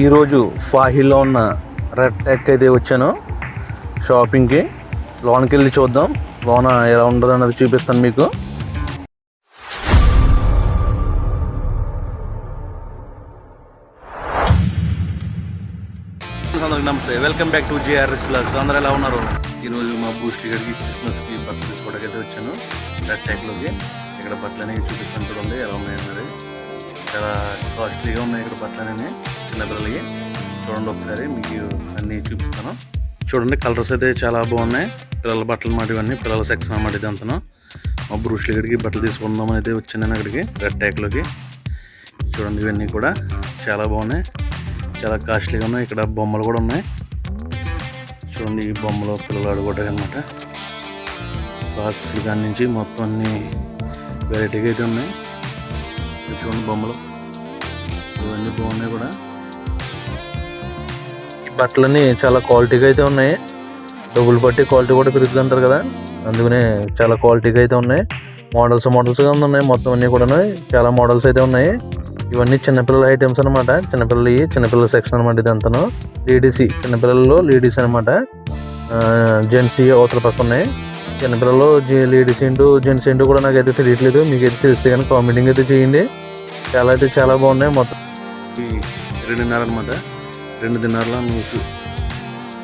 ఈరోజు ఫాహిల్లో ఉన్న red tech అయితే వచ్చాను షాపింగ్కి. లోన్కి వెళ్ళి చూద్దాం, లోన ఎలా ఉండదు అన్నది చూపిస్తాను మీకు. అందరికి నమస్తే, welcome back to JRS Vlogs. అందరూ ఎలా ఉన్నారు? ఈరోజు మా బూస్ట్ గడికి క్రిస్మస్కి బట్టలు తీసుకోవడానికి అయితే వచ్చాను రెడ్ టెక్లోకి. ఇక్కడ బట్టలు అనేవి చూపిస్తాను, చూడండి ఎలా ఉన్నాయన్నది. చాలా కాస్ట్లీగా ఉన్నాయి ఇక్కడ బట్టలు అనేవి చిన్నపిల్లలకి. చూడండి ఒకసారి, మీకు అన్నీ చూపిస్తాను. చూడండి, కలర్స్ అయితే చాలా బాగున్నాయి. పిల్లల బట్టలు మాట ఇవన్నీ, పిల్లల సెక్షన్ అన్నమాట ఇది అంతను. మా బ్రూస్లీ గడికి బట్టలు తీసుకుందామని అయితే వచ్చాను నేను అక్కడికి రెడ్ టెక్లోకి. చూడండి, ఇవన్నీ కూడా చాలా బాగున్నాయి, చాలా కాస్ట్లీగా ఉన్నాయి. ఇక్కడ బొమ్మలు కూడా ఉన్నాయి చూడండి, ఈ బొమ్మలు పిల్లలు ఆడుకోవటానికి అనమాట. సాక్స్ దాని నుంచి మొత్తం అన్ని వెరైటీగా అయితే ఉన్నాయి. చూడండి బొమ్మలు ఇవన్నీ బాగున్నాయి కూడా. ఈ బట్టలన్నీ చాలా క్వాలిటీగా అయితే ఉన్నాయి. డబ్బులు బట్టి క్వాలిటీ కూడా పెరుగుతుంది అంటారు కదా, అందుకనే చాలా క్వాలిటీగా అయితే ఉన్నాయి. మోడల్స్గా ఉన్నాయి మొత్తం అన్నీ కూడా. చాలా మోడల్స్ అయితే ఉన్నాయి. ఇవన్నీ చిన్నపిల్లల ఐటమ్స్ అనమాట, చిన్నపిల్లల సెక్షన్ అనమాట ఇది అంతను. లేడీస్, చిన్నపిల్లల్లో లేడీస్ అనమాట. జెంట్స్ అవతల పక్క ఉన్నాయి. చిన్నపిల్లలు లేడీస్ ఏంటో జెంట్స్ ఏంటో కూడా నాకైతే తెలియట్లేదు. మీకు అయితే తెలిస్తే కానీ కామెంటింగ్ అయితే చేయండి. చాలా బాగున్నాయి. మొత్తం 2.5 అనమాట, 2 దినార్ల న్యూస్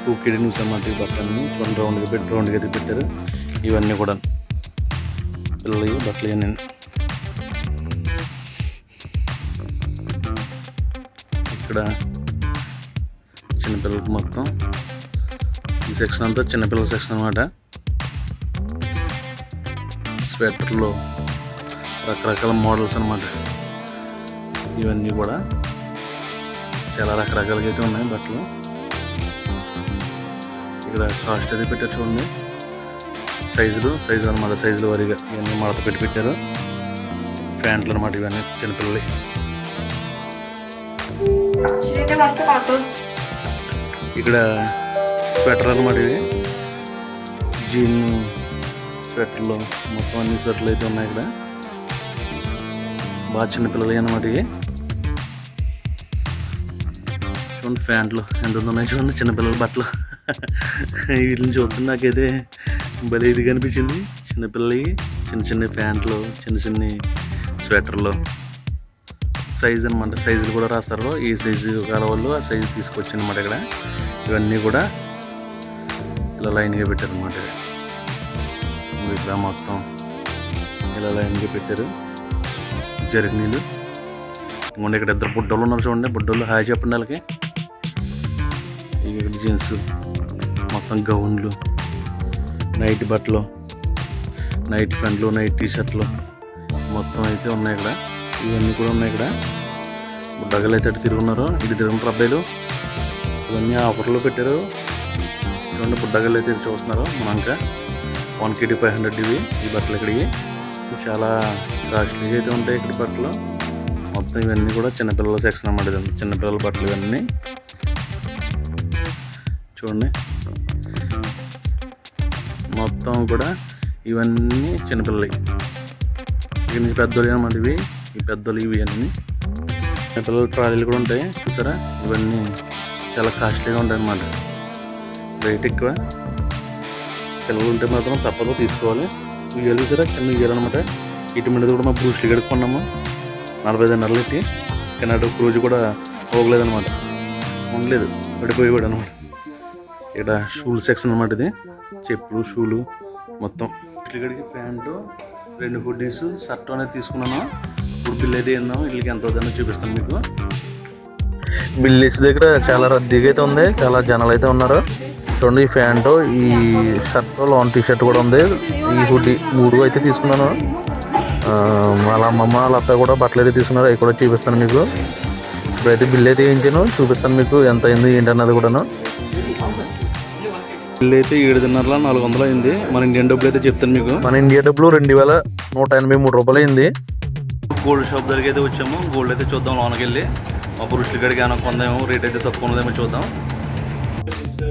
2 KD న్యూస్ అన్నమాట. ఈ బట్టలన్నీ చూడండి, రౌండ్గా అయితే పెట్టారు. ఇవన్నీ కూడా పిల్లలు బట్టలు ఇవన్నీ. ఇక్కడ చిన్నపిల్లలకి మొత్తం ఈ సెక్షన్ అంతా చిన్నపిల్లల సెక్షన్ అనమాట. స్వెటర్లో రకరకాల మోడల్స్ అనమాట. ఇవన్నీ కూడా చాలా రకరకాలుగా అయితే ఉన్నాయి బట్టలు. ఇక్కడ కాస్ట్ అయితే పెట్టారు చూడండి, సైజులు అనమాట, సైజుల వారీగా ఇవన్నీ మడత పెట్టారు. ప్యాంట్లు అనమాట ఇవన్నీ చిన్నపిల్లలు. ఇక్కడ స్వెటర్ అనమాట, ఇవి జీన్ స్వెటర్లు మొత్తం అన్ని స్వెటర్లు అయితే ఉన్నాయి. ఇక్కడ బాగా చిన్నపిల్లలు అనమాట ఇవి. చూడండి ప్యాంట్లు ఎంత ఉన్నాయి చూడండి, చిన్నపిల్లల బట్టలు. వీటిని చూస్తుంది నాకైతే భలే ఇది కనిపించింది. చిన్నపిల్లలవి చిన్న ప్యాంట్లు, చిన్న స్వెటర్లు. సైజు అనమాట, సైజులు కూడా రాస్తారు. ఈ సైజు కాలవాళ్ళు ఆ సైజు తీసుకొచ్చి అనమాట. ఇక్కడ ఇవన్నీ కూడా ఇలా లైన్గా పెట్టారు అనమాట. ఇక్కడ మొత్తం ఇలా లైన్గా పెట్టారు. జర్నీలు ఇంకోండి, ఇక్కడ 2 బుడ్డోళ్ళు ఉన్నారు చూడండి. బుడ్డోళ్ళు హాయ్ చెప్పండి వాళ్ళకి. ఇక్కడ జీన్స్ మొత్తం, గౌన్లు, నైట్ బట్టలు, నైట్ ప్యాంట్లు, నైట్ టీషర్ట్లు మొత్తం అయితే ఉన్నాయి ఇక్కడ. ఇవన్నీ కూడా ఉన్నాయి ఇక్కడ. బుడ్డగలు అయితే అటు తిరుగున్నారు, ఇటు తిరుగుతున్నారు అబ్బాయిలు. ఇవన్నీ ఆఫర్లో పెట్టారు చూడండి. బుడ్డగలు అయితే చూస్తున్నారు. మనక 1 KD 500 ఇవి ఈ బట్టలు. ఇక్కడికి చాలా కాస్ట్లీగా అయితే ఉంటాయి ఇక్కడ బట్టలు మొత్తం. ఇవన్నీ కూడా చిన్నపిల్లల సెక్షన్ అన్నమాట. ఇది చిన్నపిల్లల బట్టలు ఇవన్నీ చూడండి. మొత్తం కూడా ఇవన్నీ చిన్నపిల్లలు. ఇక్కడ నుంచి పెద్దోళ్ళు అన్నమాట ఇవి. ఈ పెద్దలు ఇవి అన్నీ చిన్నపిల్లల ట్రాలీలు కూడా ఉంటాయి చూసారా. ఇవన్నీ చాలా కాస్ట్లీగా ఉంటాయి అన్నమాట, రేట్ ఎక్కువ. పిల్లలు ఉంటే మాత్రం తప్పదు తీసుకోవాలి. ఇవి చూసారా, చిన్న ఇయ్యాలి అనమాట. ఇటు మీద కూడా మా బ్రూస్లీ గడికి కొన్నాము 45 దినార్లు పెట్టి. కానీ అటు క్రూజ్ కూడా పోగలేదనమాట, ఉండలేదు, పడిపోయేవాడు అనమాట. ఇక్కడ షూల్ సెక్షన్ అనమాట ఇది. చెప్పులు, షూలు మొత్తం. బ్రూస్లీ గడికి ప్యాంటు, 2 హుడ్డీస్, షర్ట్ అనేది తీసుకున్నాను. ఇప్పుడు బిల్ అయితే ఏందాం, వీళ్ళకి ఎంత అవుతుందో చూపిస్తాను మీకు. బిల్ వేసే దగ్గర చాలా రద్దీగా అయితే ఉంది, చాలా జనాలు అయితే ఉన్నారు చూడండి. ఈ ప్యాంటు, ఈ షర్ట్, లాంగ్ టీ షర్ట్ కూడా ఉంది. ఈ హుడ్డీ 3 అయితే తీసుకున్నాను. వాళ్ళ అమ్మమ్మ వాళ్ళ అత్త కూడా బట్టలు అయితే తీసుకున్నారు, అవి కూడా చూపిస్తాను మీకు. ఇప్పుడైతే బిల్ అయితే వేయించాను, చూపిస్తాను మీకు ఎంత అయింది ఏంటన్నది కూడాను. బిల్ అయితే 7 దినార్ల 400 అయింది. మన ఇండియన్ డబ్బులు అయితే చెప్తాను మీకు. మన ఇండియా డబ్బులు 2183 రూపాయలు అయింది. గోల్డ్ షాప్ దగ్గరికి అయితే వచ్చాము. గోల్డ్ అయితే చూద్దాం లోనకి వెళ్ళి. మా బ్రూస్లీ గడికి ఏమైనా కొందామో, రేట్ అయితే తక్కువ ఉన్నదేమో చూద్దాం.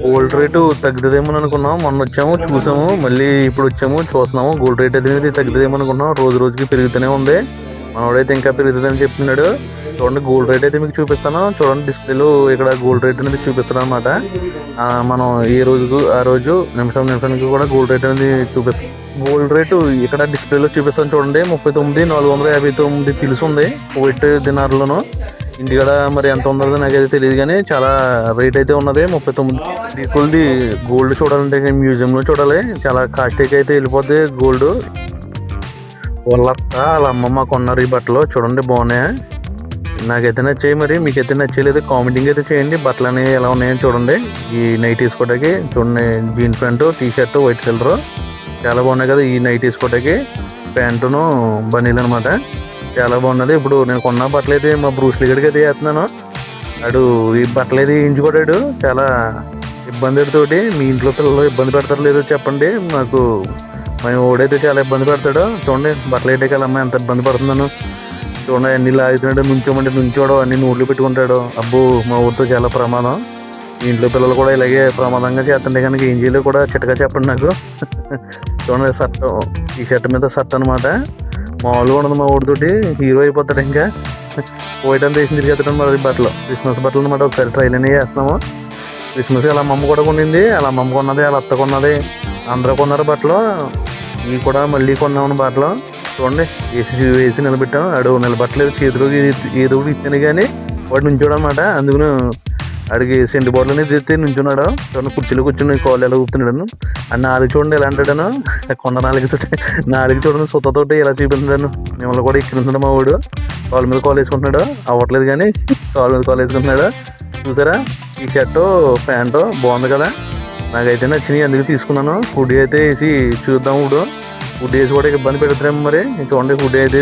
గోల్డ్ రేటు తగ్గుతుందేమో అనుకున్నాం. మొన్న వచ్చాము చూసాము, మళ్ళీ ఇప్పుడు వచ్చాము చూస్తున్నాము. గోల్డ్ రేట్ అయితే తగ్గుతుందేమో అనుకున్నాం. రోజుకి పెరుగుతూనే ఉంది. మనోడైతే ఇంకా పెరుగుతుందని చెప్తున్నాడు. చూడండి గోల్డ్ రేట్ అయితే మీకు చూపిస్తాను. చూడండి డిస్ప్లేలో ఇక్కడ గోల్డ్ రేట్ అనేది చూపిస్తాను అనమాట. మనం ఏ రోజుకు ఆ రోజు నిమిషానికి కూడా గోల్డ్ రేట్ అనేది చూపిస్తాం. గోల్డ్ రేటు ఇక్కడ డిస్ప్లేలో చూపిస్తాను చూడండి. 39,459 పిలుసు ఉంది వైట్ దినార్లోను. ఇంటికాడ మరి ఎంత ఉన్నదో నాకైతే తెలియదు, కానీ చాలా రేట్ అయితే ఉన్నది. 39 కొద్ది గోల్డ్ చూడాలంటే మ్యూజియంలో చూడాలి. చాలా కాస్ట్లీకి అయితే వెళ్ళిపోద్ది గోల్డ్. వాళ్ళ అమ్మమ్మ కొన్నారు ఈ బట్టలు. చూడండి బాగున్నాయా, నాకైతే నచ్చాయి. మరి మీకైతే నచ్చలేదు కామెంటింగ్ అయితే చేయండి. బట్టలు అనేవి ఎలా ఉన్నాయని చూడండి. ఈ నైట్ తీసుకోవడానికి చూడండి, jeans pant, T shirt white colour చాలా బాగున్నాయి కదా. ఈ నైట్ తీసుకోవడానికి ప్యాంటును బనీలు అనమాట, చాలా బాగున్నది. ఇప్పుడు నేను కొన్న బట్టలు అయితే మా బ్రూస్లీ గడికి అయితే వేస్తున్నాను. వాడు ఈ బట్టలు అయితే వేయించుకోడాడు చాలా ఇబ్బందితోటి. మీ ఇంట్లో పిల్లలు ఇబ్బంది పెడతారు లేదో చెప్పండి. మాకు మేము ఓడైతే చాలా ఇబ్బంది పెడతాడు. చూడండి బట్టలు వేయడానికి అమ్మాయి ఎంత ఇబ్బంది పడుతున్నాను చూడండి. అన్ని లాగుతున్నాడు, నుంచోమంటే నుంచోడు, అన్ని నోట్లు పెట్టుకుంటాడు. అబ్బో మా ఊరితో చాలా ప్రమాదం. ఇంట్లో పిల్లలు కూడా ఇలాగే ప్రమాదంగా చేస్తుంటే కనుక ఏం చేయలేదు కూడా చిట్టగా చెప్పండి నాకు. చూడండి షర్ట్, ఈ షర్ట్ మీద షర్ట్ అనమాట, మామూలుగా ఉండదు. మా ఊరితోటి హీరో అయిపోతాడు. ఇంకా వైట్ అంతా వేసి తిరిగేస్తాడు. మరి బట్టలు క్రిస్మస్ బట్టలు అనమాట. ఒకసారి ట్రైల్ అనేవి వేస్తున్నాము. క్రిస్మస్ వాళ్ళ అమ్మమ్మ కూడా కొనింది, వాళ్ళ అమ్మమ్మ కొన్నది, వాళ్ళ అత్త కొన్నది, అందరూ కొన్నారు బట్టలు. ఇవి కూడా మళ్ళీ కొన్నామని బట్టలు. చూడండి వేసి నిలబెట్టాం. ఆడు నిలబట్టలేదు, చేతిలో ఏదో ఒకటి ఇచ్చాను కానీ వాడు నుంచోడు అనమాట. అందుకని ఆడికి సెంటు బాటిల్ అనేది తెస్తే నుంచున్నాడు. చూడండి కుర్చీలో కూర్చుని కాళ్ళు ఎలా ఊపుతున్నాడు. ఆ నాలుగు చూడండి ఎలా అంటాడాను, కొండ నాలుగు చూడండి సుత్తతోటి ఎలా చూపించాను. మిమ్మల్ని కూడా ఎక్కింటున్నాడు మా వాడు. కాళ్ళ మీద కాలు వేసుకుంటున్నాడు, అవ్వట్లేదు కానీ కాళ్ళ మీద కాలు వేసుకుంటున్నాడు. చూసారా ఈ షర్టు ప్యాంటు బాగుంది కదా, నాకైతే నచ్చినాయి అందుకు తీసుకున్నాను. హుడీ అయితే వేసి చూద్దాం. ఇప్పుడు హుడీ వేసి కూడా ఇబ్బంది పెడుతున్నాము. మరి చూడండి హుడీ అయితే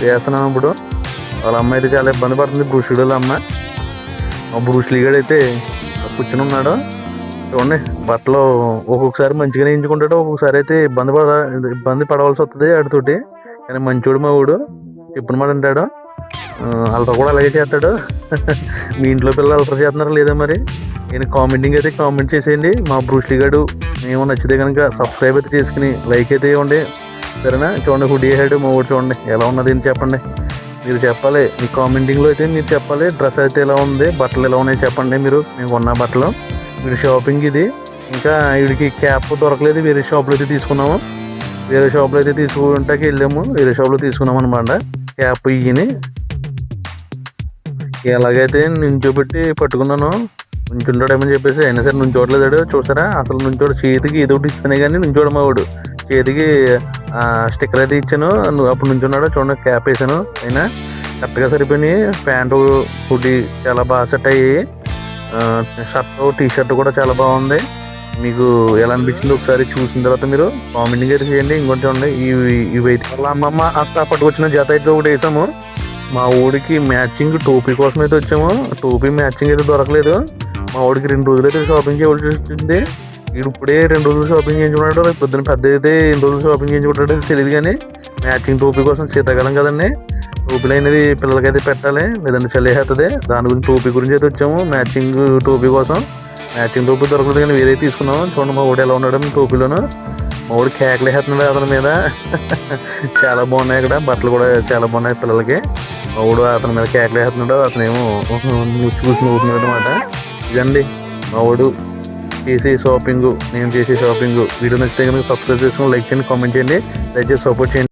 వేస్తున్నాను. ఇప్పుడు వాళ్ళ అమ్మ అయితే చాలా ఇబ్బంది పడుతుంది, బ్రూస్లీ వాళ్ళ అమ్మ. మా బ్రూస్లీ గడు అయితే కూర్చుని ఉన్నాడు. చూడండి బట్టలు ఒక్కొక్కసారి మంచిగానే ఎంచుకుంటాడు, ఒక్కొక్కసారి అయితే ఇబ్బంది పడవలసి వస్తుంది ఆడితోటి. కానీ మంచోడు మా ఊడు, ఎప్పుడు మాట అంటాడు. అల్ట్రా కూడా అలాగే చేస్తాడు. మీ ఇంట్లో పిల్లలు అల్ట్రా చేస్తున్నారా లేదా మరి? నేను కామెంటింగ్ అయితే కామెంట్ చేసేయండి. మా బ్రూస్లీ గడు మేము నచ్చితే కనుక సబ్స్క్రైబ్ అయితే చేసుకుని లైక్ అయితే ఇవ్వండి, సరేనా? చూడండి హుడీ వేసాడు మా ఊడు, చూడండి ఎలా ఉన్నది అని చెప్పండి. మీరు చెప్పాలి, మీ కామెంటింగ్లో అయితే మీరు చెప్పాలి. డ్రెస్ అయితే ఎలా ఉంది, బట్టలు ఎలా ఉన్నాయి చెప్పండి. మేము కొన్న బట్టలు, మీరు షాపింగ్ ఇది. ఇంకా వీడికి క్యాప్ దొరకలేదు, వేరే షాప్లో అయితే తీసుకున్నాము. వేరే షాప్లో అయితే తీసుకుంటాకి వెళ్ళాము, వేరే షాప్లో తీసుకున్నాము అనమాట. క్యాప్ ఇయ్యని ఎలాగైతే నుంచోబెట్టి పట్టుకున్నాను. నుంచుంటాడేమని చెప్పేసి అయినా సరే నుంచోట్లేదాడు. చూసారా అసలు నుంచోడు, చేతికి ఏదో ఒకటి ఇస్తేనే కానీ నుంచోడు మా వాడు. చేతికి స్టిక్కర్ అయితే ఇచ్చాను, అప్పుడు నుంచున్నాడు. చూడండి క్యాప్ వేసాను, అయినా కరెక్ట్గా సరిపోయినాయి. ప్యాంటు హుడీ చాలా బాగా సెట్ అయ్యాయి. షర్టు టీ షర్ట్ కూడా చాలా బాగుంది. మీకు ఎలా అనిపించింది ఒకసారి చూసిన తర్వాత మీరు కామెంటింగ్ అయితే చేయండి. ఇంకోటి చూడండి ఇవి అయితే వాళ్ళ అమ్మమ్మ అత్త పట్టుకొచ్చిన జత అయితే ఒకటి వేసాము. మా ఊడికి మ్యాచింగ్ టోపీ కోసం అయితే వచ్చాము. టోపీ మ్యాచింగ్ అయితే దొరకలేదు. మా ఊడికి 2 రోజులు అయితే షాపింగ్ చేయవలసి వచ్చింది. వీడు ఇప్పుడే 2 రోజులు షాపింగ్ చేయించుకున్నాడు. పొద్దున్న పెద్ద అయితే 8 రోజులు షాపింగ్ చేయించుకుంటాడో తెలియదు, కానీ మ్యాచింగ్ టోపీ కోసం శీతాకాలం కదండి, టోపీలు అనేది పిల్లలకైతే పెట్టాలి, లేదంటే చల్లేస్తుంది. దాని గురించి టోపీ గురించి అయితే వచ్చాము. మ్యాచింగ్ టోపీ కోసం మ్యాచింగ్ టోపీ దొరకలేదు, కానీ వేరే తీసుకున్నాము. చూడండి మా ఊడు ఎలా ఉన్నాడు టోపీలోను. మా ఊడు కేకలు వేస్తున్నాడు అతని మీద. చాలా బాగున్నాయి ఇక్కడ బట్టలు కూడా చాలా బాగున్నాయి పిల్లలకి. మా ఊడు అతని మీద కేకలు వేస్తున్నాడు, అతనేమో చూసి నవ్వుతున్నాడు అనమాట. ఇదండి మా ఊడు చేసే షాపింగ్, నేను చేసే షాపింగ్. వీడియో నచ్చితే కనుక సబ్స్క్రైబ్ చేసుకుని లైక్ చేయండి, కామెంట్ చేయండి, దయచేసి సపోర్ట్ చేయండి.